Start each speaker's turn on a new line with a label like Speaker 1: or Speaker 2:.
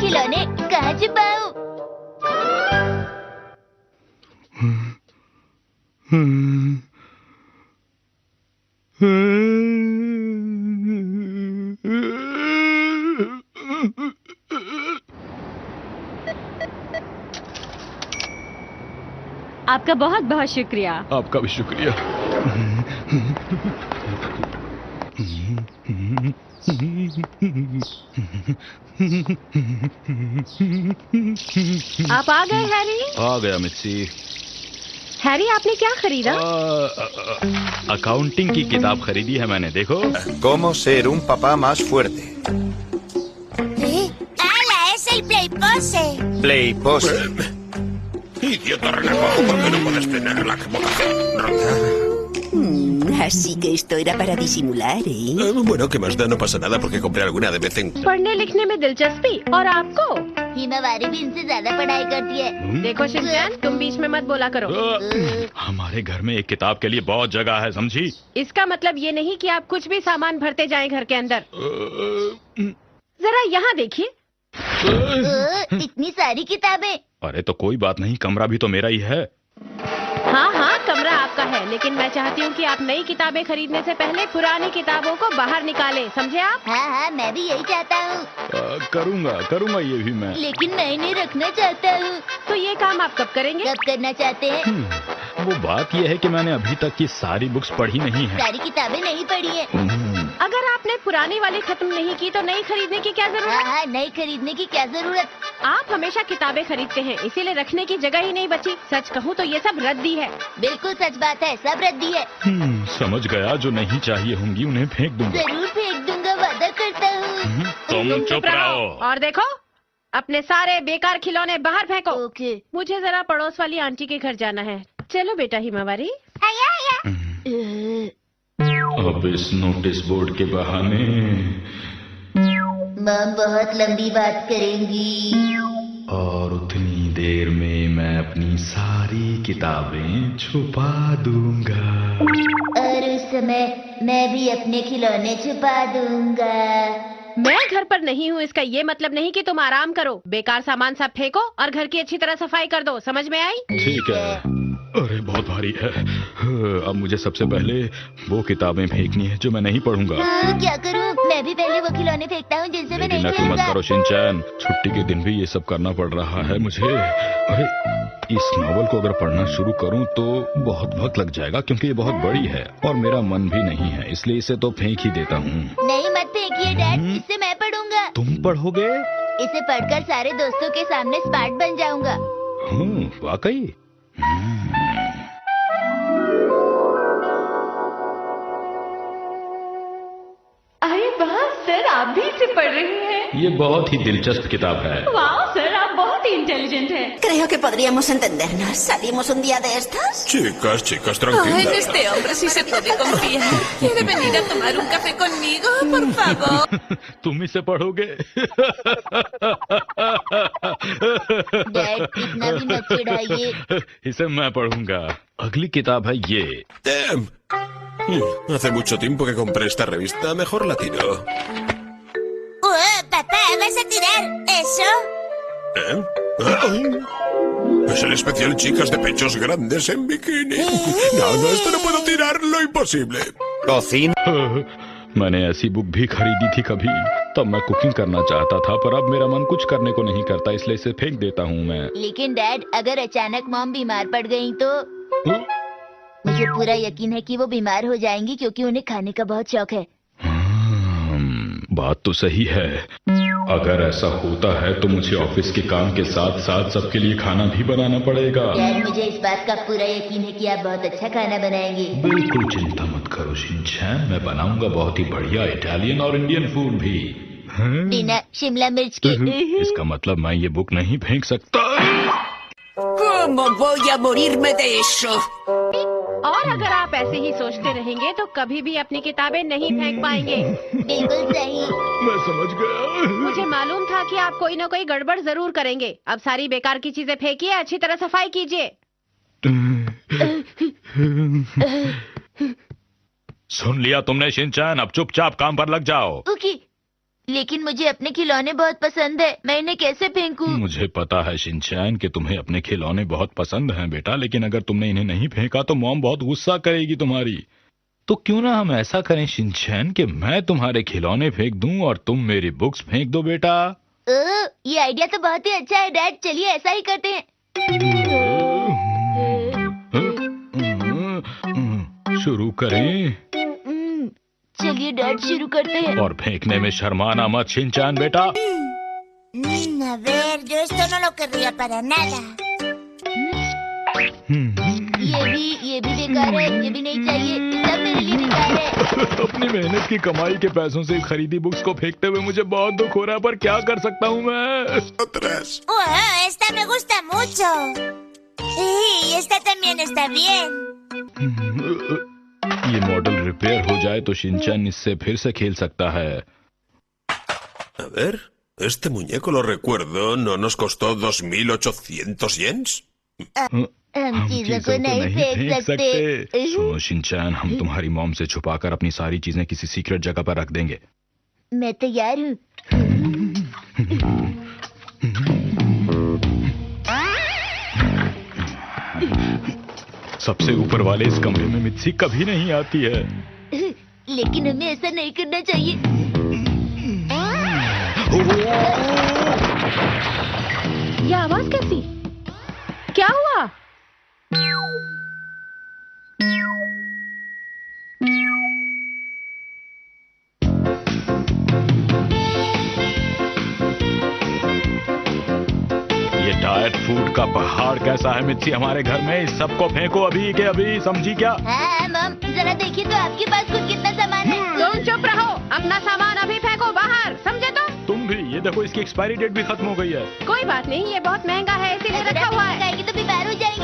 Speaker 1: खिलौने कहाँ छुपाऊं?
Speaker 2: आपका बहुत बहुत शुक्रिया।
Speaker 3: आपका भी शुक्रिया।
Speaker 2: आप आ गए हैरी?
Speaker 3: आ गया मिस्सी।
Speaker 2: हैरी, आपने क्या खरीदा?
Speaker 3: अकाउंटिंग की किताब खरीदी है मैंने, देखो।
Speaker 4: Cómo ser un papá más fuerte.
Speaker 1: ¡Hala! ¡Es el Play Pose!
Speaker 4: Play Pose.
Speaker 5: Idiota renacuajo, ¿por qué no puedes tener la boca rota?
Speaker 6: Así que esto era para disimular, ¿eh?
Speaker 5: Bueno, ¿qué más da? No pasa nada porque compré alguna de vez en...
Speaker 2: पढ़ने लिखने में दिलचस्पी, और आपको?
Speaker 1: Himawari भी इनसे ज्यादा पढ़ाई करती है।
Speaker 2: देखो शिनचैन, तुम बीच में मत बोला करो।
Speaker 3: हमारे घर में एक किताब के लिए बहुत जगह है, समझी?
Speaker 2: इसका मतलब ये नहीं कि आप कुछ भी सामान भरते जाएं घर के अंदर। जरा यहाँ देखिए।
Speaker 1: इतनी सारी किताबें।
Speaker 3: अरे तो कोई बात नहीं, कमरा भी तो मेरा ही है।
Speaker 2: हाँ हाँ, कमरा आपका है, लेकिन मैं चाहती हूँ कि आप नई किताबें खरीदने से पहले पुरानी किताबों को बाहर निकालें, समझे आप?
Speaker 1: हाँ हाँ, मैं भी यही चाहता हूँ।
Speaker 3: करूँगा ये भी मैं।
Speaker 1: लेकिन मैं इन्हें रखना चाहता हूँ।
Speaker 2: तो ये काम आप कब करेंगे?
Speaker 1: कब करना चाहते हैं?
Speaker 3: वो बात यह है कि मैंने अभी तक की सारी बुक्स पढ़ी नहीं है।
Speaker 1: सारी किताबें नहीं पढ़ी है।
Speaker 2: अगर आपने पुरानी वाली खत्म नहीं की तो नई खरीदने की क्या जरूरत?
Speaker 1: हाँ हाँ, नई खरीदने की क्या जरूरत?
Speaker 2: आप हमेशा किताबें खरीदते हैं, इसीलिए रखने की जगह ही नहीं बची। सच कहूँ तो ये सब रद्दी है।
Speaker 1: बिल्कुल सच बात है, सब रद्दी है।
Speaker 3: समझ गया, जो नहीं चाहिए होंगी उन्हें फेंक दूंगा।
Speaker 1: जरूर फेंक दूंगा, वादा करता हूँ।
Speaker 3: तुम चुप रहो।
Speaker 2: और देखो, अपने सारे बेकार खिलौने बाहर फेंको।
Speaker 1: ओके।
Speaker 2: मुझे जरा पड़ोस वाली आंटी के घर जाना है। चलो बेटा हिमावारी।
Speaker 3: अब इस नोटिस बोर्ड के बहाने
Speaker 1: मॉम बहुत लंबी बात करेंगी।
Speaker 3: और उतनी देर में मैं अपनी सारी किताबें छुपा दूंगा।
Speaker 1: और उस समय मैं भी अपने खिलौने छुपा दूंगा।
Speaker 2: मैं घर पर नहीं हूँ, इसका ये मतलब नहीं कि तुम आराम करो। बेकार सामान सब फेंको और घर की अच्छी तरह सफाई कर दो, समझ में आई?
Speaker 3: ठीक है। अरे बहुत भारी है। अब मुझे सबसे पहले वो किताबें फेंकनी है जो मैं नहीं पढ़ूंगा।
Speaker 1: क्या करूँ? मैं भी पहले वो खिलौने फेंकता हूँ जिनसे मैं नहीं
Speaker 3: नकल मत
Speaker 1: खेलूंगा।
Speaker 3: करो शिनचैन, छुट्टी के दिन भी ये सब करना पड़ रहा है मुझे। अरे इस नॉवल को अगर पढ़ना शुरू करूं तो बहुत वक्त लग जाएगा, क्योंकि ये बहुत बड़ी है और मेरा मन भी नहीं है, इसलिए इसे तो फेंक ही देता हूँ।
Speaker 1: नहीं मत फेंकिए डैड, इससे मैं पढ़ूंगा।
Speaker 3: तुम पढ़ोगे?
Speaker 1: इसे पढ़कर सारे दोस्तों के सामने स्मार्ट बन जाऊंगा।
Speaker 3: वाकई?
Speaker 2: अरे वाह सर, आप भी इसे पढ़ रहे हैं?
Speaker 3: ये बहुत ही दिलचस्प किताब है।
Speaker 2: वाह सर, आप बहुत ही इंटेलिजेंट हैं।
Speaker 6: Creo que podríamos entendernos. ¿Salimos un día de estos?
Speaker 5: Chicas, tranquilas.
Speaker 7: En este hombre sí se puede confiar. ¿Quiere venir a tomar un café conmigo, por favor?
Speaker 3: तुम इसे पढ़ोगे?
Speaker 1: डैड इतना भी मत चिढ़ाइए।
Speaker 3: इसे मैं पढ़ूंगा। अगली किताब है ये।
Speaker 5: Hace mucho tiempo que compré esta revista, mejor la tiro.
Speaker 1: Papá, ¿vas a tirar eso?
Speaker 5: Ay. Es el especial chicas de pechos grandes en bikini. No, esto no puedo tirarlo, imposible.
Speaker 4: Cocina.
Speaker 3: मैंने ऐसी book भी खरीदी थी कभी, तब मैं cooking करना चाहता था, पर अब मेरा मन कुछ करने को नहीं करता, इसलिए इसे फेंक देता हूँ मैं।
Speaker 1: लेकिन डैड, अगर अचानक मॉम बीमार पड़ गई तो? मुझे पूरा यकीन है कि वो बीमार हो जाएंगी, क्योंकि उन्हें खाने का बहुत शौक है।
Speaker 3: बात तो सही है। अगर ऐसा होता है तो मुझे ऑफिस के काम के साथ साथ सबके लिए खाना भी बनाना पड़ेगा।
Speaker 1: डैड, मुझे इस बात का पूरा यकीन है कि आप बहुत अच्छा खाना बनाएंगे।
Speaker 3: बिल्कुल चिंता मत करो शिनचैन, मैं बनाऊंगा बहुत ही बढ़िया इटालियन और इंडियन फूड भी।
Speaker 1: बिना शिमला मिर्च के।
Speaker 3: इसका मतलब मैं ये बुक नहीं फेंक सकता।
Speaker 7: ¿Cómo voy a morirme de eso?
Speaker 2: और अगर आप ऐसे ही सोचते रहेंगे तो कभी भी अपनी किताबें नहीं फेंक पाएंगे।
Speaker 1: बिल्कुल सही।
Speaker 3: मैं समझ गया।
Speaker 2: मुझे मालूम था कि आप कोई न कोई गड़बड़ जरूर करेंगे। अब सारी बेकार की चीजें फेंकिए, अच्छी तरह सफाई कीजिए।
Speaker 3: सुन लिया तुमने शिनचैन, अब चुपचाप काम पर लग जाओ।
Speaker 1: ओके। लेकिन मुझे अपने खिलौने बहुत पसंद है, मैं इन्हें कैसे फेंकूं?
Speaker 3: मुझे पता है शिनचैन कि तुम्हें अपने खिलौने बहुत पसंद हैं बेटा, लेकिन अगर तुमने इन्हें नहीं फेंका तो मॉम बहुत गुस्सा करेगी तुम्हारी। तो क्यों ना हम ऐसा करें शिनचैन कि मैं तुम्हारे खिलौने फेंक दूं और तुम मेरी बुक्स फेंक दो बेटा।
Speaker 1: ये आइडिया तो बहुत ही अच्छा है डैड, चलिए ऐसा ही करते हैं।
Speaker 3: शुरू करें?
Speaker 1: चलिए डैड शुरू करते हैं।
Speaker 3: और फेंकने में शर्माना मत शिनचैन बेटा।
Speaker 8: A ver, yo esto no lo querría para nada.
Speaker 1: ये भी बेकार है, ये भी नहीं चाहिए, सब मेरे लिए बेकार है।
Speaker 3: अपनी मेहनत की कमाई के पैसों से खरीदी बुक्स को फेंकते हुए मुझे बहुत दुख हो रहा है, पर क्या कर सकता हूँ मैं?
Speaker 5: Otras.
Speaker 8: Esta me gusta mucho. Y esta también está bien.
Speaker 3: ये मॉडल रिपेयर हो जाए तो शिनचैन इससे फिर से खेल सकता है।
Speaker 5: A ver, este muñeco lo recuerdo, ¿no nos costó 2.800 yens?
Speaker 1: हम चीजों को नहीं फेंक सकते।
Speaker 3: सुनो शिनचैन, हम तुम्हारी मॉम से छुपाकर अपनी सारी चीजें किसी सीक्रेट जगह पर रख देंगे।
Speaker 1: मैं तैयार हूँ।
Speaker 3: सबसे ऊपर वाले इस कमरे में मित्सी कभी नहीं आती है।
Speaker 1: लेकिन हमें ऐसा नहीं करना चाहिए।
Speaker 2: ये आवाज कैसी? क्या हुआ?
Speaker 3: ये डाइट फूड का पहाड़ कैसा है मित्सी हमारे घर में? इस सबको फेंको अभी के अभी, समझी क्या?
Speaker 1: हाँ मम, जरा देखिए तो आपके पास कुछ कितना सामान है।
Speaker 2: तुम चुप रहो, अपना सामान अभी फेंको बाहर, समझे?
Speaker 3: तुम भी ये देखो, इसकी एक्सपायरी डेट भी खत्म हो गई है।
Speaker 2: कोई बात नहीं, ये बहुत महंगा है इसीलिए
Speaker 1: अगर
Speaker 2: रखा
Speaker 1: आप
Speaker 2: हुआ
Speaker 1: इसमें
Speaker 2: है।
Speaker 1: खाएंगे तो बीमार हो जाएंगे।